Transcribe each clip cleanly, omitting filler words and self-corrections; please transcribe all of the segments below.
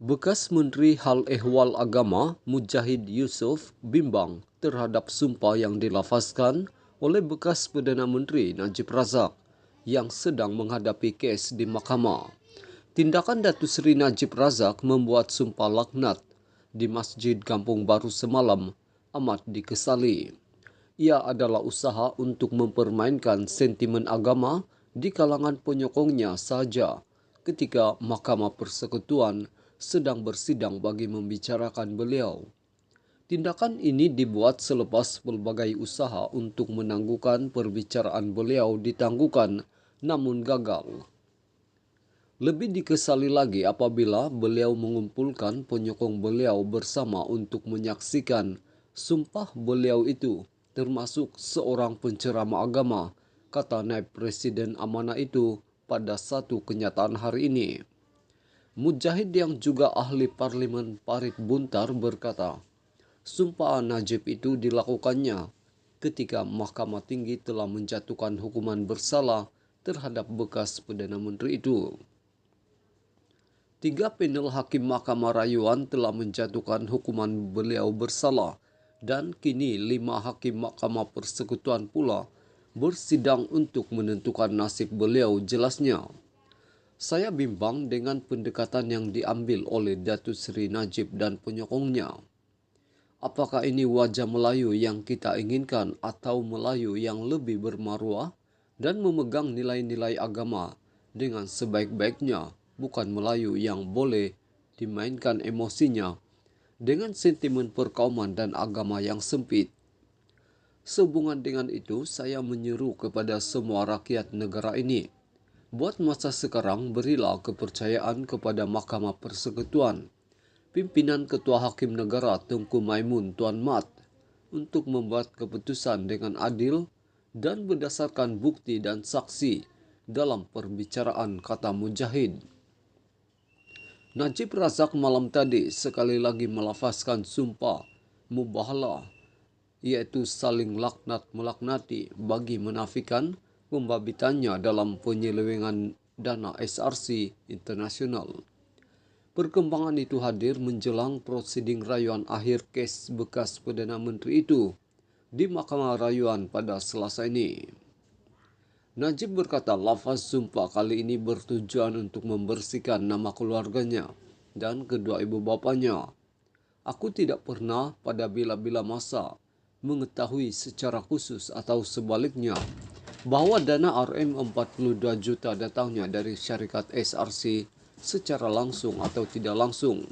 Bekas Menteri Hal Ehwal Agama Mujahid Yusof bimbang terhadap sumpah yang dilafazkan oleh bekas Perdana Menteri Najib Razak yang sedang menghadapi kes di mahkamah. Tindakan Datuk Seri Najib Razak membuat sumpah laknat di Masjid Kampung Baru semalam amat dikesali. Ia adalah usaha untuk mempermainkan sentimen agama di kalangan penyokongnya sahaja ketika Mahkamah Persekutuan sedang bersidang bagi membicarakan beliau. Tindakan ini dibuat selepas pelbagai usaha untuk menangguhkan perbicaraan beliau ditangguhkan namun gagal. Lebih dikesali lagi apabila beliau mengumpulkan penyokong beliau bersama untuk menyaksikan sumpah beliau itu, termasuk seorang penceramah agama, kata Naib Presiden amanah itu pada satu kenyataan hari ini. Mujahid yang juga ahli Parlimen Parit Buntar berkata, sumpah Najib itu dilakukannya ketika Mahkamah Tinggi telah menjatuhkan hukuman bersalah terhadap bekas Perdana Menteri itu. 3 panel Hakim Mahkamah Rayuan telah menjatuhkan hukuman beliau bersalah dan kini 5 Hakim Mahkamah Persekutuan pula bersidang untuk menentukan nasib beliau, jelasnya. Saya bimbang dengan pendekatan yang diambil oleh Datuk Seri Najib dan penyokongnya. Apakah ini wajah Melayu yang kita inginkan atau Melayu yang lebih bermaruah dan memegang nilai-nilai agama dengan sebaik-baiknya, bukan Melayu yang boleh dimainkan emosinya dengan sentimen perkauman dan agama yang sempit. Sehubungan dengan itu, saya menyeru kepada semua rakyat negara ini, buat masa sekarang berilah kepercayaan kepada Mahkamah Persekutuan, pimpinan Ketua Hakim Negara Tengku Maimun Tuan Mat, untuk membuat keputusan dengan adil dan berdasarkan bukti dan saksi dalam perbicaraan, kata Mujahid. Najib Razak malam tadi sekali lagi melafazkan sumpah mubahalah, iaitu saling laknat-melaknati bagi menafikan pembabitannya dalam penyelewengan dana SRC internasional. Perkembangan itu hadir menjelang prosiding rayuan akhir kes bekas Perdana Menteri itu di Mahkamah Rayuan pada Selasa ini. Najib berkata lafaz sumpah kali ini bertujuan untuk membersihkan nama keluarganya dan kedua ibu bapanya. Aku tidak pernah pada bila-bila masa mengetahui secara khusus atau sebaliknya bahawa dana RM42 juta datangnya dari syarikat SRC secara langsung atau tidak langsung.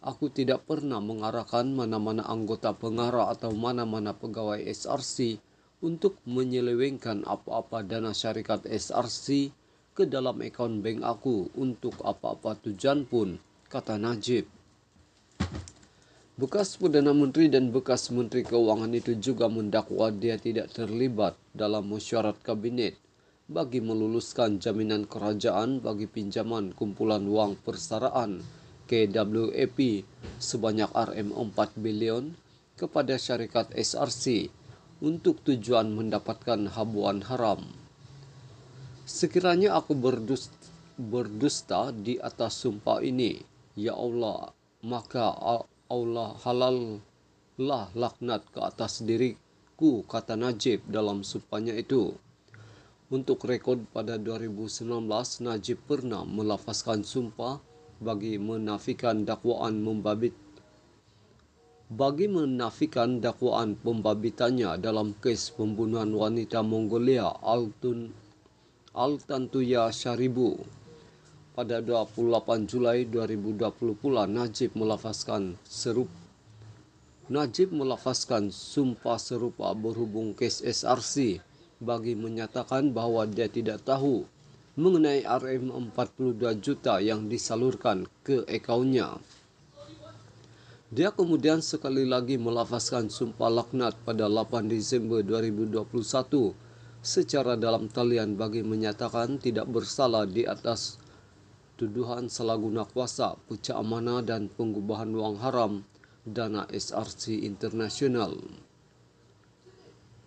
Aku tidak pernah mengarahkan mana-mana anggota pengarah atau mana-mana pegawai SRC untuk menyelewengkan apa-apa dana syarikat SRC ke dalam akaun bank aku untuk apa-apa tujuan pun, kata Najib. Bekas Perdana Menteri dan bekas Menteri Keuangan itu juga mendakwa dia tidak terlibat dalam mesyuarat kabinet bagi meluluskan jaminan kerajaan bagi pinjaman kumpulan wang persaraan KWAP sebanyak RM4 bilion kepada syarikat SRC untuk tujuan mendapatkan habuan haram. Sekiranya aku berdusta di atas sumpah ini, ya Allah, maka Allah halallah laknat ke atas diriku, kata Najib dalam sumpahnya itu. Untuk rekod pada 2019, Najib pernah melafazkan sumpah bagi menafikan dakwaan pembabitannya dalam kes pembunuhan wanita Mongolia Altantuya Sharibu. Pada 28 Julai 2020 pula Najib melafazkan sumpah serupa berhubung kes SRC bagi menyatakan bahawa dia tidak tahu mengenai RM42 juta yang disalurkan ke akaunnya. Dia kemudian sekali lagi melafazkan sumpah laknat pada 8 Disember 2021 secara dalam talian bagi menyatakan tidak bersalah di atas tuduhan salah guna kuasa, pecah amanah dan pengubahan wang haram dana SRC internasional.